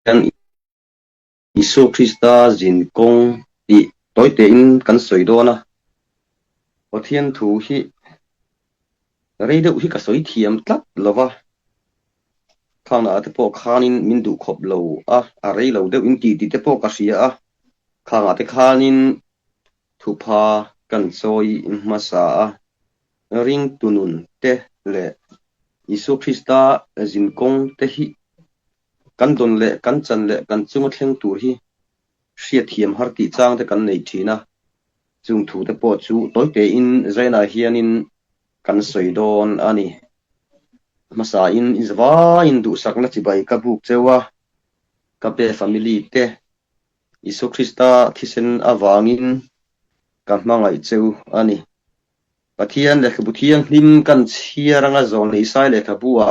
kan Isu Krista jin kong ti toy te in kan soi do na Pathian thu hi rei de hi ka soi thiam tlat lova khana te po khanin min du khop lo a rei lo de in ti te po ka sia a khana te khanin thu pha kan soi masa ring tunun te le Isu Krista jin kong te hi kan don le kan chan le kan chung thleng tur hi sia thiam har ti chang te kan nei thina chung thu te po chu toy te in zaina hianin kan soi don ani masa in izwa in du sakna chi bai ka buk chewa ka pe family te Isu Krista thisen awangin ka mangai cheu ani Pathian le khbuthiang him kan chiaranga zon nei sai le khabua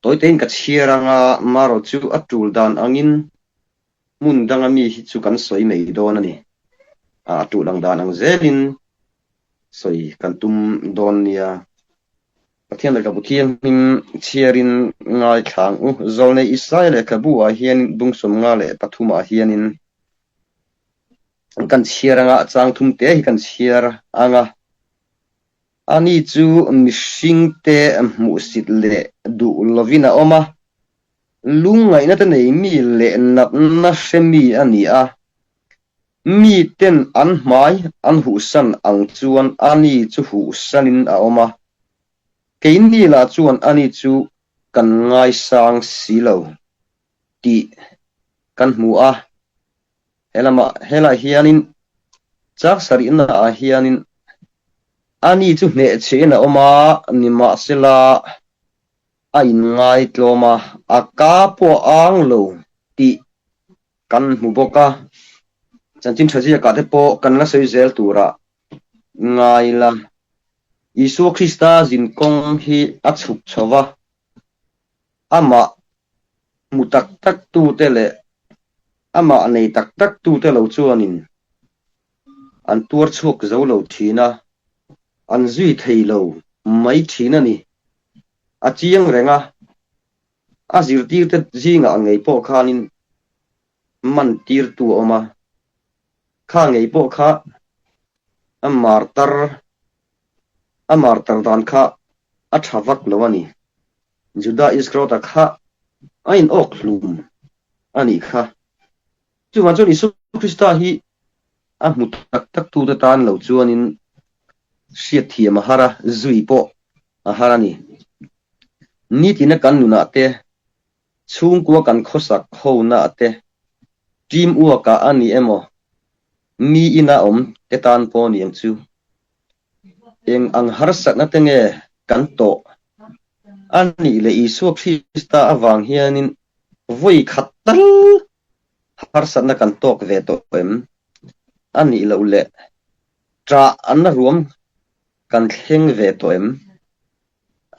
toy te in ka chiaranga maro chu atul dan angin mun danga mi hi chu kan soi mei don ani tu lang dan ang zelin soi kan tum don nia Pathian le kabuthiang him chiarin ngai thang zol nei Israel le kabua hian bungsom nga le pathuma hianin kan chiaranga chang thum te hi kan chiar anga ani chu mishing te musit le du lovina oma lungai na te nei mi le nap na shemi ani a mi ten an mai an hu san ang chuan ani chu hu sanin a oma kein ni la chuan ani chu kan ngai sang silo ti kan mu a hela hianin chak sari na a hianin ani chu ne chena oma ni ma sela ai ngai tloma aka po ang lo ti kan mu boka chanchin thaji ka te po kan la sei zel tura ngai la Isu Krista jin kong hi achuk chowa ama mutak tak tu tele ama nei tak tak tu te lo chuanin an tur chuk zo lo thina an zui thei lo mai thina ni a chiang renga a zir tir te zinga ngei po khanin man tir tu oma kha ngei po kha amartar dan kha a thawak lowani juda iskrota kha ain ok hlum ani kha chunga chon Isu Krista hi a mutak tak tu te tan lo chuanin sia thiam hara zui po a harani ni tina kan nuna te chung kwa kan khosak ho na te team uaka ani emo mi ina te tan po niang chu eng ang harsat na tenge kan to ani le Isu Krista awang hianin voi khatal harsat na kan tok ve to ani lo le tra an ruam kan thleng ve to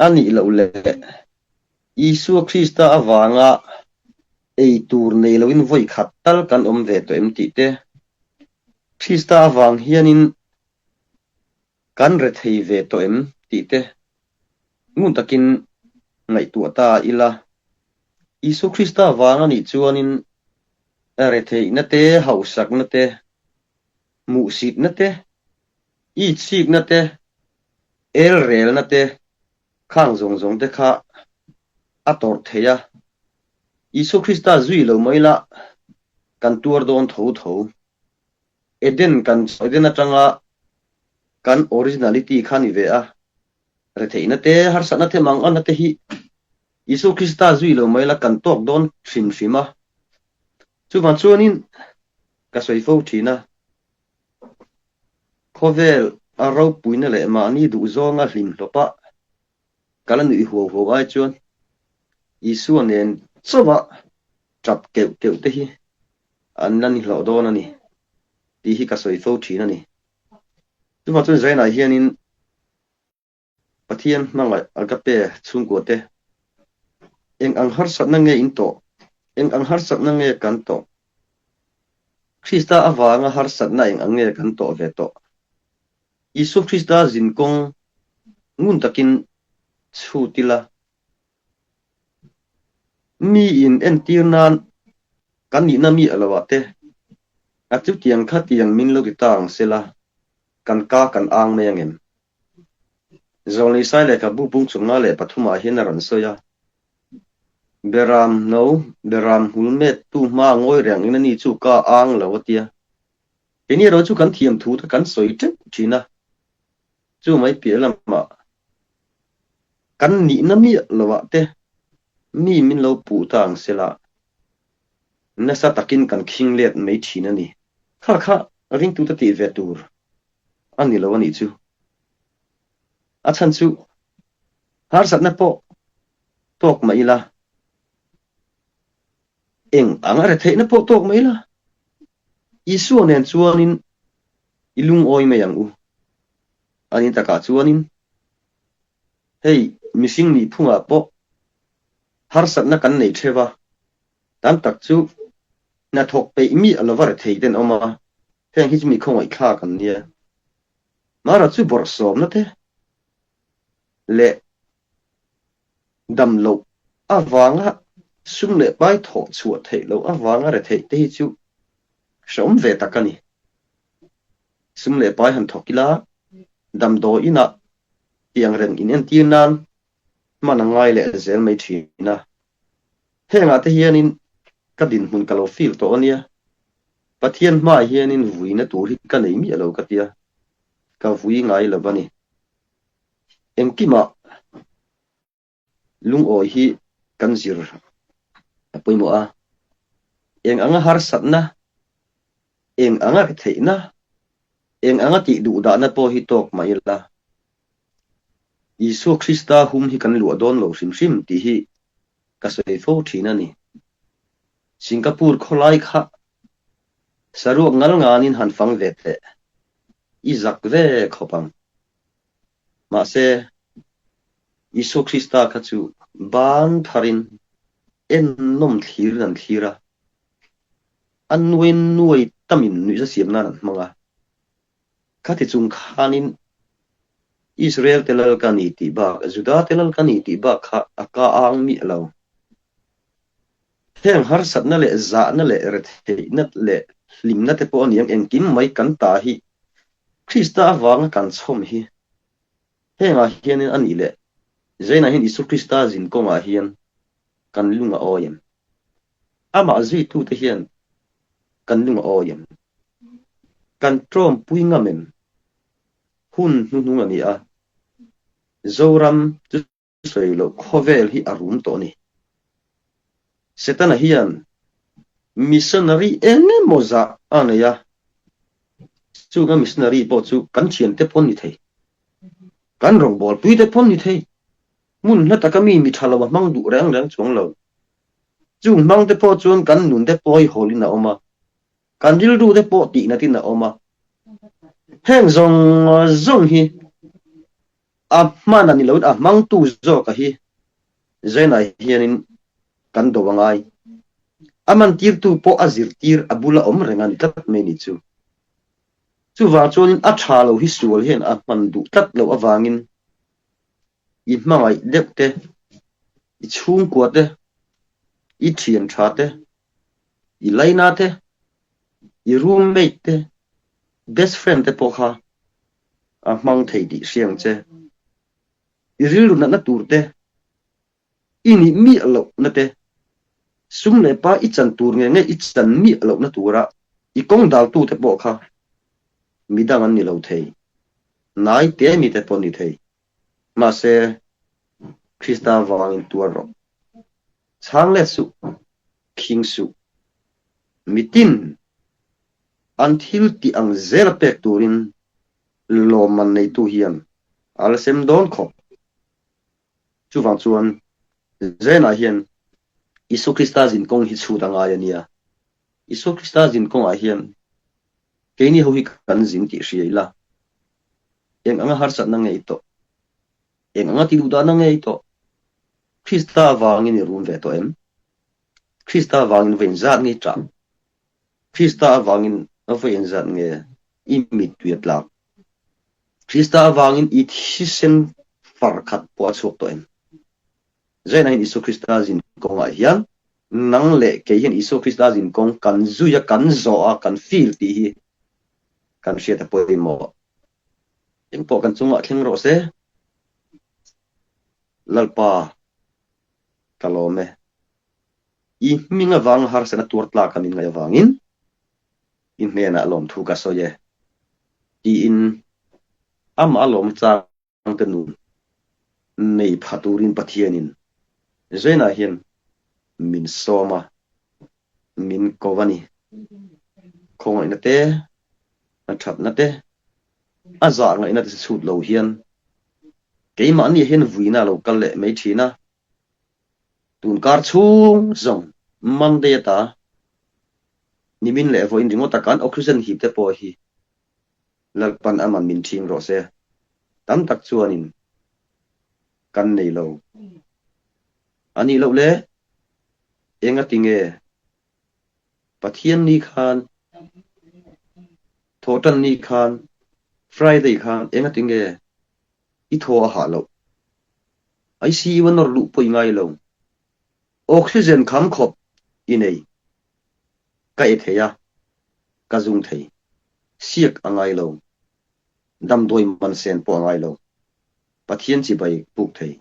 ani lo le Isu Krista awanga ei tur nei loin voi khatal kan ve to ti te Krista awang hianin kan re thei ve to ti te ngun takin ngai tu ta ila Isu Krista awanga ni chuanin re thei na te hausak na te mu sit na te I chik na te el rel na te khang zong te kha ator theya Isu Krista zui lo maila kan tur don tho eden kan eden atanga kan originality khani ve a re theina te har sana te mang an te hi Isu Krista zui lo maila kan tok don fima chu man chuanin ka soi fo thina khovel aro puina le ma ni du zonga hlim topa kalan I ho ai chuan Isu nen chowa trap keu te hi annan hi lo don ani ti hi ka soi fo thina ni tu ma chun zaina hianin Pathian mangai alkape chungko te eng ang har sat na nge into eng ang har sat na nge kan to Krista awanga har sat na eng ang nge kan to ve to Isu Krista jin kong ngun takin chutila mi in entirnan kan ni na mi alawate atu tiang kha tiang min lo kitang sela kan ka kan ang me yangem zoli sai le ka bu pung chunga le pathuma hin ran soya beram no beram hulmet tu ma ngoi reng ina ni chu ka ang lawatia ini ro chu kan thiam thu ta kan soi tek china chu mai pi lama kan ni na mi lawate mi min lo pu tang sela na sa takin kan khinglet mai thina ni kha ring tu ta ti ve tur ani lo ani chu a chan chu har sat na po tok mai la eng angare thei na po tok mai la isu nen chuanin ilung oi me yang u ani taka chuanin hei missing ni phunga po har sat na kan nei thewa tan tak chu na thok pe mi alawar thei den oma heng hi mi khong ai kha kan nia mara chu bor som na te le dam lo awanga sum le bai tho chu thei lo awanga re thei te chu som ve takani sum le bai han thokila dam do ina tiang ren in en tinan manangai le zel mai thina henga te hianin kadin mun kalo feel to ania pathian ma hianin vuina tur hi ka nei mi alo katia ka vui ngai lawani engkima lung oi hi kanzir apoimo a eng anga har satna eng anga theina eng anga ti du da na po hi tok maila Isu Krista hum hi kan lu don lo sim ti hi ka sei fo thina ni Singapore kholai kha saru ngal nganin han fang ve te izak ve khopang ma se Isu Krista kha chu ban tharin en nom thir nan thira anwen nuai tamin nu ja siam nan manga kha ti chung khanin Israel telal kaniti ba Juda telal kaniti ba kha aka ang mi lo heng har sat na le za na le ret na le lim na te po aniang engkim mai kan ta hi Krista awang kan chom hi henga hianin ani le zaina hin Isu Krista zin konga hian kan lunga oyem ama zui tu te hian kan lunga oyem kan trom puinga men hun nu ani a zoram tu soilo khovel hi arum to ni setana hian missionary ene moza anaya chu ga missionary po chu kan chian te pon ni thei kan rong bol pui te pon ni thei mun na takami mi thalo mang du rang chong lo chu mang te po chuan kan nun te poi holina oma kan dil du te po ti na tin na oma heng zong hi a mana ni lo a mang tu zo ka hi zaina hianin kan do wangai aman tir tu po azir tir abula om rengan tat me ni chu wa chon a thalo hi sual hen a man du tat lo awangin I mangai depte I chung ko te I thian tha te I laina te I roommate te best friend te po kha a mang thei di siang che I rilu na tur te ini mi lo na te sum le pa I chan tur nge I chan mi lo na tura I kong dal tu te po kha midang an ni lo thei nai te mi te po ni thei ma se Krista wangin tuaro chang le su king su mitin until ti ang zel pek turin lo man nei tu hian al sem don kho chu wang chuan zena hian Isu Krista zin kong hi chu danga ya Isu Krista zin kong a hian keini ho hi kan zin ti hriela eng anga har sat na ngei to eng anga ti du da na ngei to Krista wangin rum ve to em Krista wangin ven zat ngi tra Krista wangin ven zat nge imit tuet la Krista wangin it hisen farkhat po chok to em zaina Isu Krista zin konga hian นังเละเกยินอิสุคริสต์าจินกงกันซุยกันโซอากันฟีลตีกันเชียตะปอยหมอยังปอกันจุงะเข่งโรเซลัลปากะโลเมอีมิงะวังหาร์สนะตัวตลากัมินงะยวังอินเนนะลอมทุกะโซเยอีอินอัมอะลอมจางตะนูในพาตูรินปะเทียนินเจนะเฮียนมินโซมามินโกวานีคงไอ้นะเตนะทับนะเตอาจารย์ไอ้นะสุดโลเฮียนเกยมันนี่เห็นวุยนะโลกัลเละไม่ทีนะตุนการชูงซงมันเดียตานิมินเละฟอินริงอตะกันออกซิเจนฮีบเตปอฮีแล้วปันอามันมินทิงโรเซตั้มตักชวนินกันในโลอันนี้โลเละเองก็ติงเอปะเทียนนี่คานโทตันนี่คานฟรายเดย์คานเองก็ติงเออีโทอาหารโลไอซีวันนอรุปอยไงโลออกซิเจนคำขบอินเอก็เอเทียกะจุงเทยเสียกอังไงโลดำโดยมันเซนปออังไงโลปะเทียนจีใบปุกเทย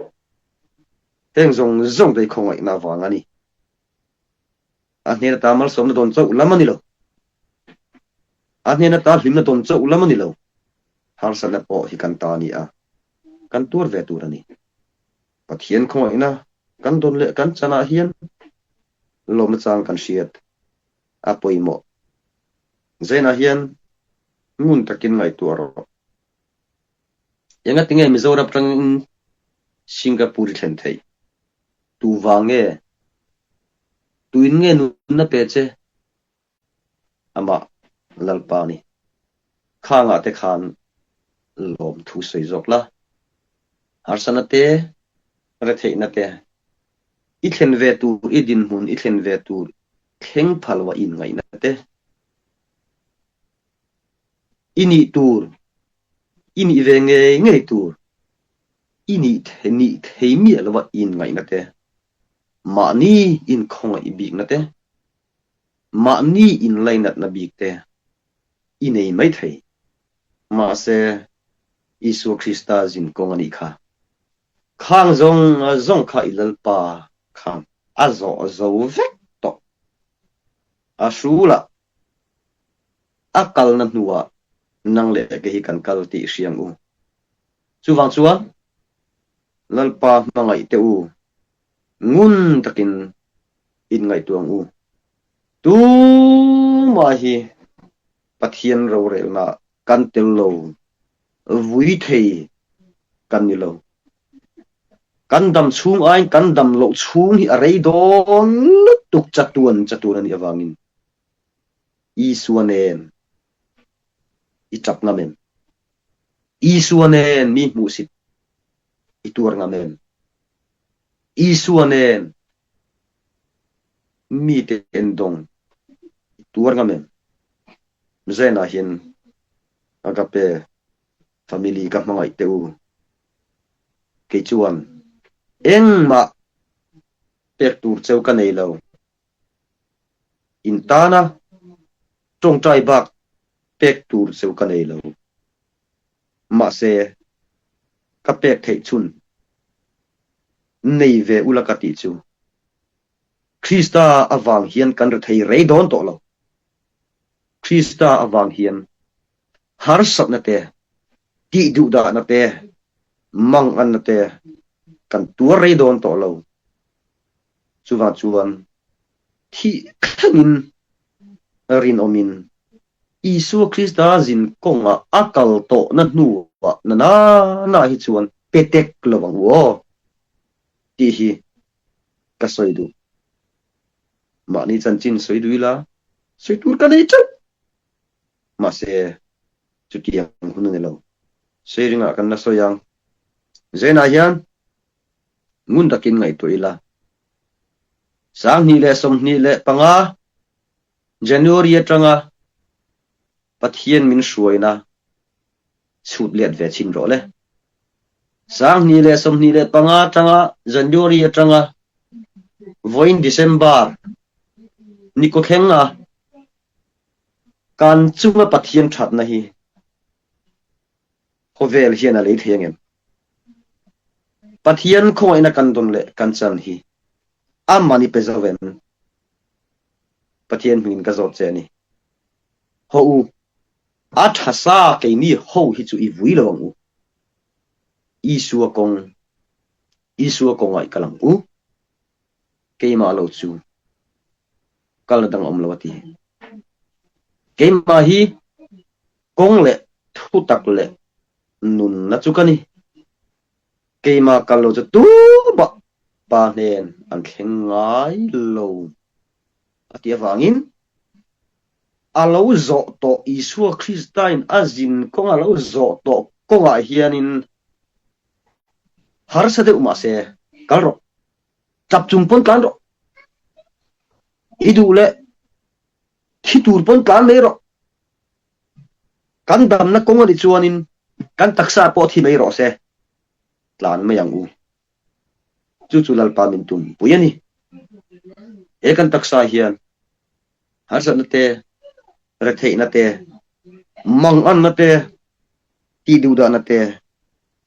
เฮงจงได้คงไอ้นาวางอันนี้อันนี้ตามัลสมนโดนเจ้าอุลามันนี่โลอันนี้ตาหิมนโดนเจ้าอุลามันนี่โลฮาร์สันปอฮิกันตานี่กันตัวเวตูรันนี่ปะเทียนคงไอ้นะกันโดนเละกันชนะเฮียนลมจางกันเชียดอาปอยหมอเจนะเฮียนงุนตะกินไงตัวรอยังไงติงไงมิโซรับจังสิงคโปร์เทนไทยตูวางเงตูอินเงนุนนะเปเจอามาลัลปานีข้างอาเตคานลมทุสวยจกละฮาร์สันเตเรเทนเตอีเทนเวตูอีดินมุนอีเทนเวตูเข่งพัลวะอินไงนะเตอินิตูร์อินิเวงเงตูร์อินิเทนิเทมีละวะอินไงนะเตมานี่อินคงไอบิกนะเตมานี่อินไลนัดนะบิกเตอินเอไม่เทมาเซอิสุคริสตาจินกงอันนี้ค่ะข้างจงข้าอิลลปาข้างอาโซเวกโตอาชูละอากาลนันนัวนังเละก็ฮิกันกัลติเสียงอูชูวังชัวลัลปามังไงเตอูงุนตะกินอินไงตัวงูตูมาฮีปะเทียนเราเรลนะกันเตลโลวุยเทกันนี่โลกันดำชุงไอกันดำโลชุงที่อะไรโดนตุกจัตุนนี่วางินอีส่วนเองอีจับงามเองอีส่วนเองมีมุสิตอีตัวงามเองอีส่วนเองมีเต็นดงอีตัวงามเองไม่ใช่นะเห็นอากาเป้ฟามิลีกับมังไอเตอูเกจวนเอ็งมาเปิดตูเจ้ากันเอลาวอินตานะจงใจบักเปิดตูเจ้ากันเอลาวมาเซกับเปิดเทชุนในเวอุลกติจูคริสตาอวังเฮียนกันรถไทยเรดอนโตลาวคริสตาอวังเฮียนฮาร์สับนาเตติดูดานาเตมังอันนาเตกันตัวเรดอนโตลาวจูวันที่ขันินรินอมินอิสุคริสตาจินกงอากาลโตนันนัวนาฮิจวนเปเตกลวังวัวที่ฮีก็สวยดูมานี่จันจินสวยดูละสวยดูกันได้จังมาเสจุดยังหุ่นนี่เราเสียงกันนะสวยยังเจน่าเฮียนงุนตะกินไงตัวอีละสังนี่แหละสมนี่แหละปังอาJanuary จังอ่ะปัทเฮียนมินสวยนะสุดเลียดเวชินโรเลยสังนี่แหละสมนี่แหละปังอาจังอ่ะ January จังอ่ะ voin December ni ko khenga kan chunga pathian that na hi hovel hian a le thengem pathian kho ina kan don le kan chan hi amani pezaven pathian min ka zot che ni ho u athasa ke ni ho hi chu I vui lo u Isua kong ai kalang u ke ma lo chu kal dang om lo ti ke ma hi kong le thu tak le nun na chu kani ke ma kal lo chu tu ba pa nen an thleng ngai lo atia wangin alo zo to Isua Christain azin kong alo zo to kong a hianin har sa de uma se kalro chap chung pon kan ro idu le thitur pon kan le ro kan dam na kong ri chuanin kan taksa po thi mai ro se tlan me yang u chu chu lal pa min tum puyani e kan taksa hian har sa na te re thei na te mang an na te ti du da na te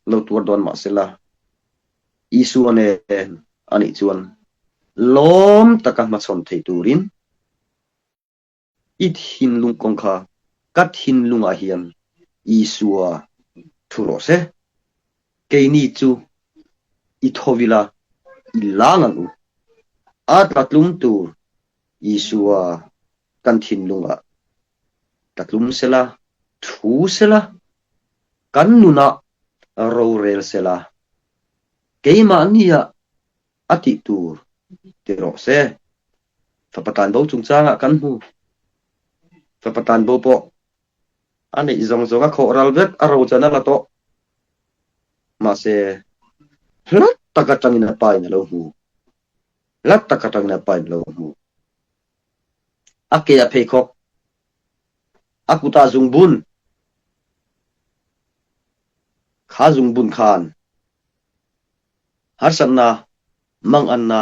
lo tur don ma sela Isu ane ani chuan lom taka ma chon thei turin it hin lung kong kha kat hin lunga hian Isua thuro se ke ni chu I thovila ilangan u atatlum tur Isua kan thin lunga tatlum sela thu sela kan nuna ro rel sela keima ania ati tur tiro se fapatan bo chung changa kan hu fapatan bo po ani zong zonga kho ralvet aro chana la to ma se lat takatangina pai na lo hu lat takatangina pai lo hu ake a phekok akuta zungbun kha zungbun khan harsanna manganna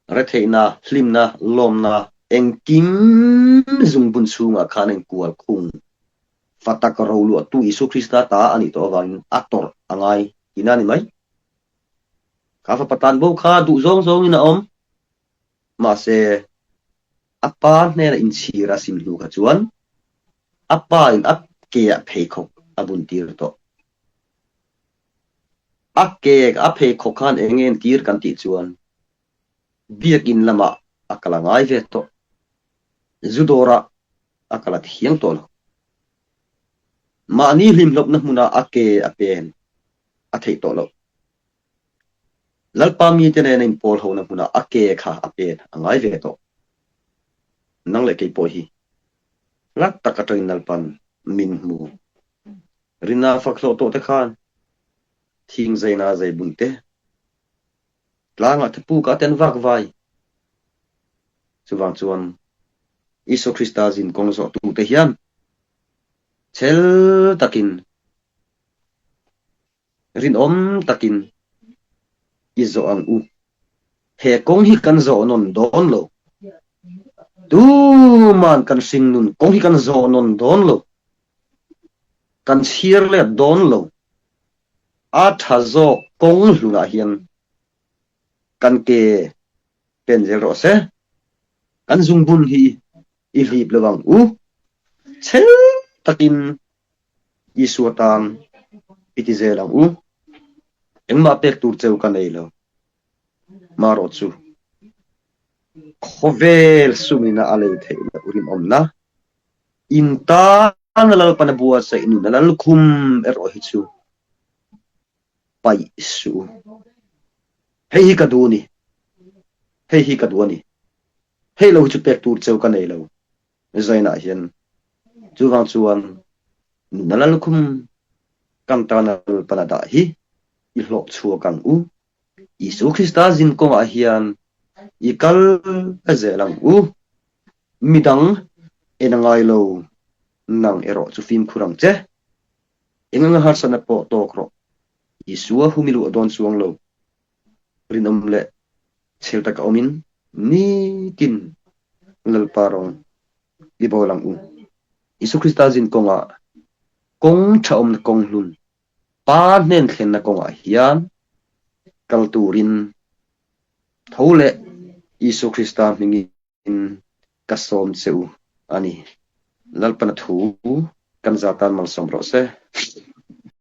retheina hlimna lomna engkim zungbun chunga khanen kual khung fatakaro lu tu Isu Krista ta ani to wang ator angai inani mai ka fa patan bo kha du zong zong ina om ma se apa ne in sira sim lu ka chuan apa in ap ke a phekok abun tir to ake aphe khokhan engen tir kan ti chuan biakin lama akala ngai ve to zudora akala thiang tol mani hlim lop na huna ake apen athei to lo lalpa mi te ne in pol ho na huna ake kha apen angai ve to nang le ke po hi lak takatoin nalpan min mu rina faklo to te khan thing zaina zai bunte tlanga tpu ka ten vak vai chuwang chuan Isu Krista zin kong zo tu te hian chel takin rin om takin izo ang u he kong hi kan zo non don lo tu man kan sing nun kong hi kan zo non don lo kan sir le don lo athazo kong lunga hian kan ke penzel ro se kan zungbun hi I hlip lawang u chel takin Isua tang itizelang u engma pek tur cheu kan ei lo maro chu khovel sumina alei theina urim omna inta nalal panabua sa inu nalal khum ero hi chu pai su hei hi kaduni hei lo chu pek tur cheu kan ei lo zaina hian chuwang chuan nalal khum kam tanal panada hi I hlok chua kang u Isu Krista zin kong a hian ikal azelang u midang enangai lo nang ero chu film khurang che enganga har sana po to kro Isua humilu adon suang lo rinom le chelta ka omin ni tin lalparong ibolang u Isu Krista jin konga kong thaom na kong hlun pa nen thlen na konga hian kalturin thole Isu Krista mingin kasom cheu ani lalpana thu kan zatan mal sombro se